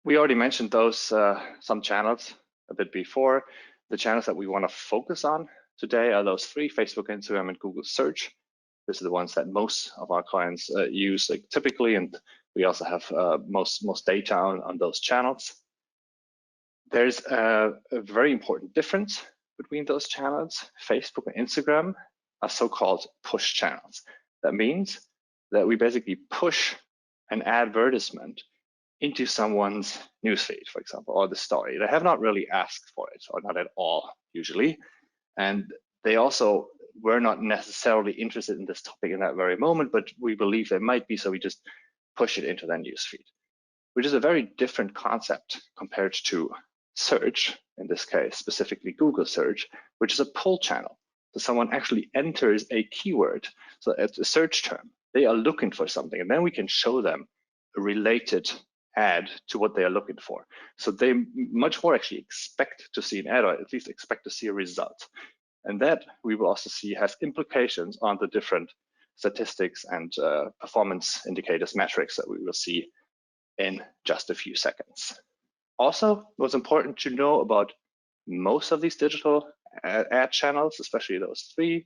We already mentioned those some channels a bit before. The channels that we want to focus on today are those three: Facebook, Instagram, and Google Search. These are the ones that most of our clients use typically, and we also have most data on those channels. There's a very important difference between those channels. Facebook and Instagram are so-called push channels. That means that we basically push an advertisement into someone's newsfeed, for example, or the story. They have not really asked for it, or not at all, usually. And they also were not necessarily interested in this topic in that very moment, but we believe they might be, so we just push it into their newsfeed, which is a very different concept compared to search, in this case, specifically Google search, which is a pull channel. So someone actually enters a keyword, so it's a search term. They are looking for something, and then we can show them a related ad to what they are looking for. So they much more actually expect to see an ad, or at least expect to see a result. And that we will also see has implications on the different statistics and performance indicators, metrics that we will see in just a few seconds. Also, what's important to know about most of these digital ad channels, especially those three,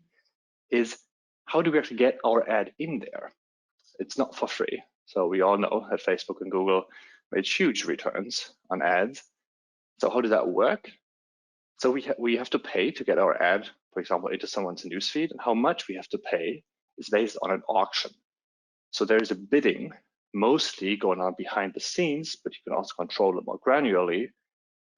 is how do we actually get our ad in there? It's not for free. So we all know that Facebook and Google made huge returns on ads. So how does that work? So we have to pay to get our ad, for example, into someone's newsfeed, and how much we have to pay is based on an auction. So there is a bidding mostly going on behind the scenes, but you can also control it more granularly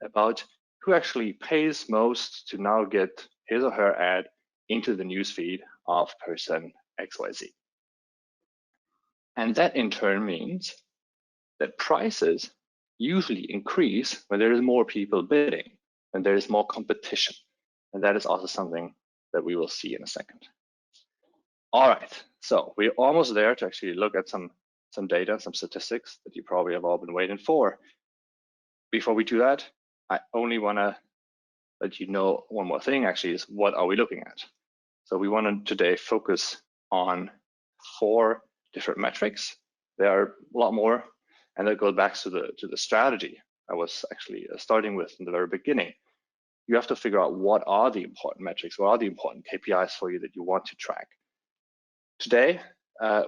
about who actually pays most to now get his or her ad into the newsfeed of person XYZ. And that in turn means that prices usually increase when there is more people bidding, when there is more competition. And that is also something that we will see in a second. All right, so we're almost there to actually look at some data, some statistics that you probably have all been waiting for. Before we do that, I only want to let you know one more thing, actually, is what are we looking at? So we want to today focus on 4 different metrics. There are a lot more, and that goes back to the strategy I was actually starting with in the very beginning. You have to figure out what are the important metrics, what are the important KPIs for you that you want to track. Today,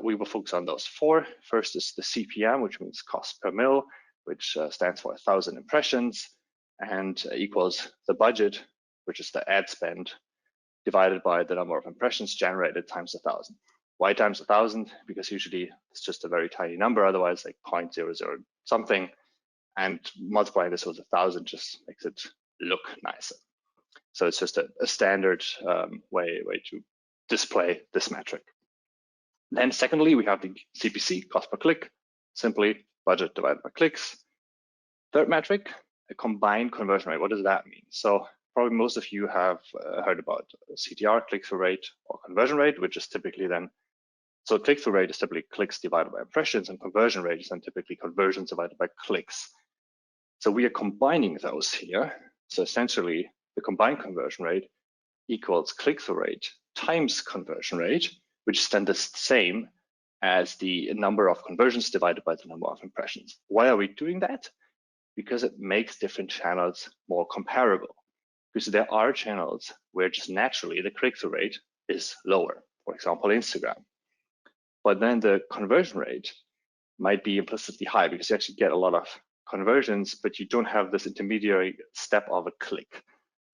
we will focus on those 4. First is the CPM, which means cost per mil, which stands for 1,000 impressions, and equals the budget, which is the ad spend, divided by the number of impressions generated times 1,000. Why times 1,000? Because usually it's just a very tiny number, otherwise like 0.00 something, and multiplying this with 1,000 just makes it look nicer. So it's just a standard way to display this metric. Then secondly, we have the CPC, cost per click, simply budget divided by clicks. Third metric, a combined conversion rate. What does that mean? So probably most of you have heard about CTR, click-through rate, or conversion rate, which is typically then, so click-through rate is typically clicks divided by impressions, and conversion rate is then typically conversions divided by clicks. So we are combining those here. So essentially, the combined conversion rate equals click-through rate times conversion rate, which is then the same as the number of conversions divided by the number of impressions. Why are we doing that? Because it makes different channels more comparable. Because there are channels where just naturally the click-through rate is lower, for example, Instagram. But then the conversion rate might be implicitly high because you actually get a lot of conversions, but you don't have this intermediary step of a click.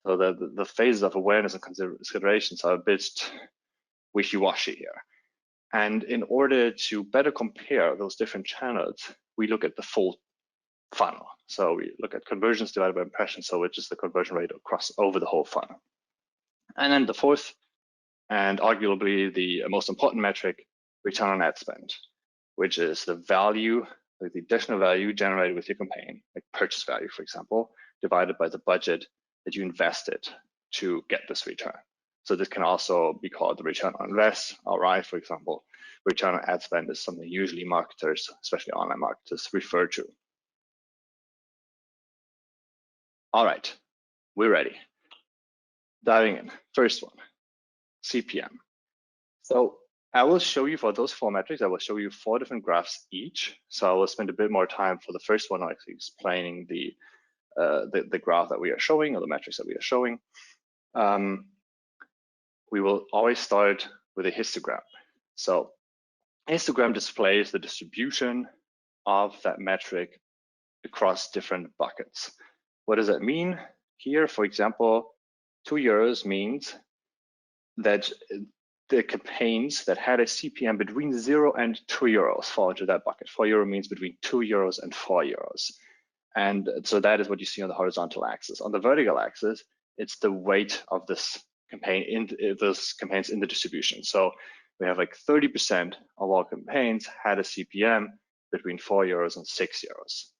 So the phases of awareness and considerations are a bit wishy-washy here. And in order to better compare those different channels, we look at the full funnel. So we look at conversions divided by impressions, so which is the conversion rate across over the whole funnel. And then the fourth, and arguably the most important metric, return on ad spend, which is the value, like the additional value generated with your campaign, like purchase value, for example, divided by the budget that you invested to get this return. So this can also be called the return on invest, ROI, for example. Return on ad spend is something usually marketers, especially online marketers, refer to. All right, we're ready. Diving in, first one, CPM. So I will show you for those 4 metrics, I will show you 4 different graphs each. So I will spend a bit more time for the first one actually explaining the graph that we are showing, or the metrics that we are showing. We will always start with a histogram. So histogram displays the distribution of that metric across different buckets. What does that mean? Here, for example, €2 means that the campaigns that had a CPM between 0 and €2 fall into that bucket. €4 means between €2 and €4. And so that is what you see on the horizontal axis. On the vertical axis, it's the weight of this campaign in those campaigns in the distribution. So we have like 30% of all campaigns had a CPM between €4 and €6.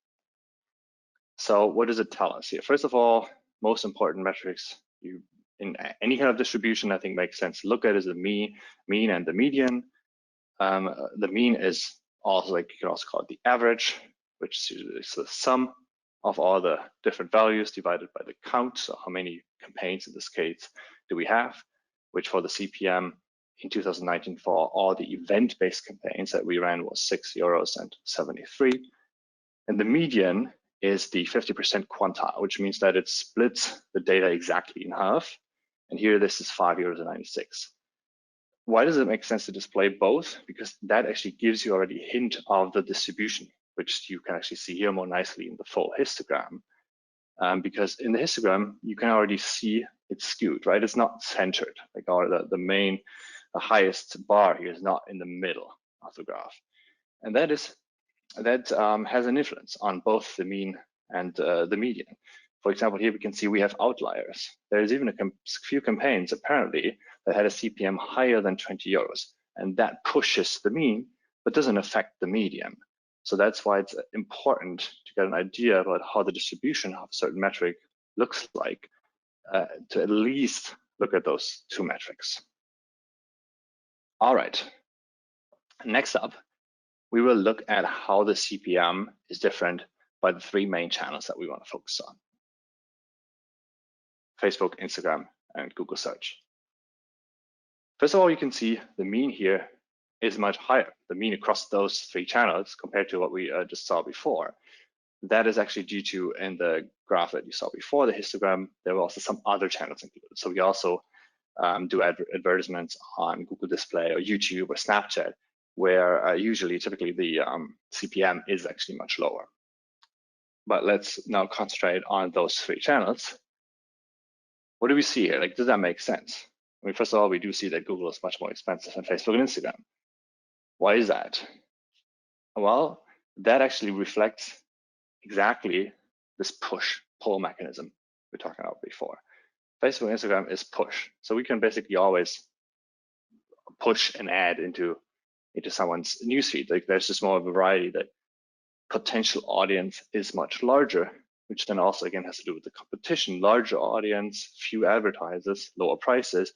So what does it tell us here? First of all, most important metrics you in any kind of distribution, I think makes sense to look at is the mean and the median. The mean is also, like, you can also call it the average, which is the sum of all the different values divided by the count. So how many campaigns in this case do we have, which for the CPM in 2019 for all the event-based campaigns that we ran was €6.73. And the median is the 50% quantile, which means that it splits the data exactly in half. And here this is €5.96. Why does it make sense to display both? Because that actually gives you already a hint of the distribution, which you can actually see here more nicely in the full histogram. Because in the histogram, you can already see it's skewed, right? It's not centered, like the highest bar here is not in the middle of the graph. And that has an influence on both the mean and the median. For example, here we can see we have outliers. There's even a few campaigns apparently that had a CPM higher than €20, and that pushes the mean, but doesn't affect the median. So that's why it's important to get an idea about how the distribution of a certain metric looks like, to at least look at those 2 metrics. All right, next up, we will look at how the CPM is different by the 3 main channels that we want to focus on: Facebook, Instagram, and Google Search. First of all, you can see the mean here is much higher, the mean across those 3 channels compared to what we just saw before. That is actually due to, in the graph that you saw before, the histogram, there were also some other channels included. So we also do advertisements on Google Display or YouTube or Snapchat, where typically the CPM is actually much lower. But let's now concentrate on those 3 channels. What do we see here? Like, does that make sense? I mean, first of all, we do see that Google is much more expensive than Facebook and Instagram. Why is that? Well, that actually reflects exactly this push-pull mechanism we were talking about before. Facebook and Instagram is push. So we can basically always push an ad into someone's newsfeed. Like, there's just more variety. That potential audience is much larger, which then also again has to do with the competition. Larger audience, few advertisers, lower prices.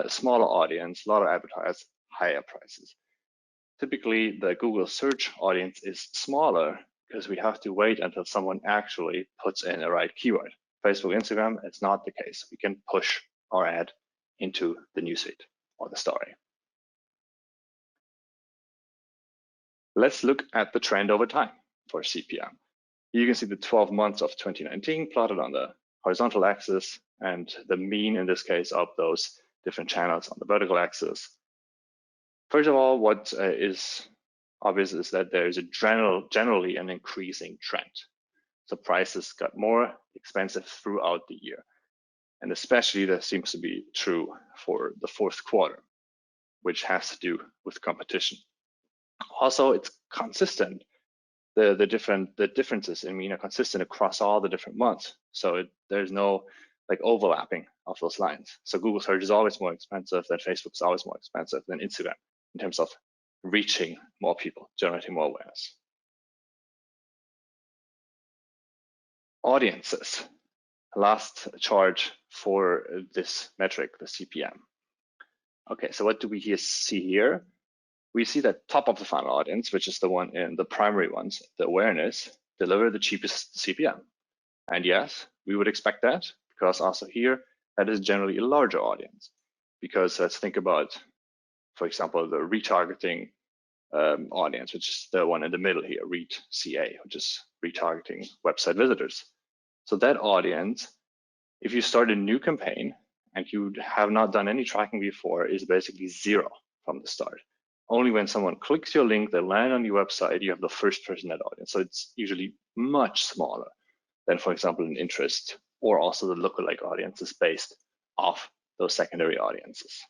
Smaller audience, a lot of advertisers, higher prices. Typically, the Google search audience is smaller because we have to wait until someone actually puts in the right keyword. Facebook, Instagram, it's not the case. We can push our ad into the newsfeed or the story. Let's look at the trend over time for CPM. You can see the 12 months of 2019 plotted on the horizontal axis, and the mean in this case of those different channels on the vertical axis. First of all, what is obvious is that there is a generally an increasing trend. So prices got more expensive throughout the year. And especially that seems to be true for the 4th quarter, which has to do with competition. Also, it's consistent. The differences in mean are consistent across all the different months. So there's no like overlapping of those lines. So Google search is always more expensive than Facebook, is always more expensive than Instagram in terms of reaching more people, generating more awareness. Audiences, last chart for this metric, the CPM. Okay, so what do we see here? We see that top of the funnel audience, which is the one in the primary ones, the awareness, deliver the cheapest CPM. And yes, we would expect that, because also here, that is generally a larger audience. Because let's think about for example, the retargeting audience, which is the one in the middle here, read CA, which is retargeting website visitors. So that audience, if you start a new campaign and you have not done any tracking before, is basically zero from the start. Only when someone clicks your link, they land on your website, you have the first person net audience. So it's usually much smaller than, for example, an interest or also the lookalike audiences based off those secondary audiences.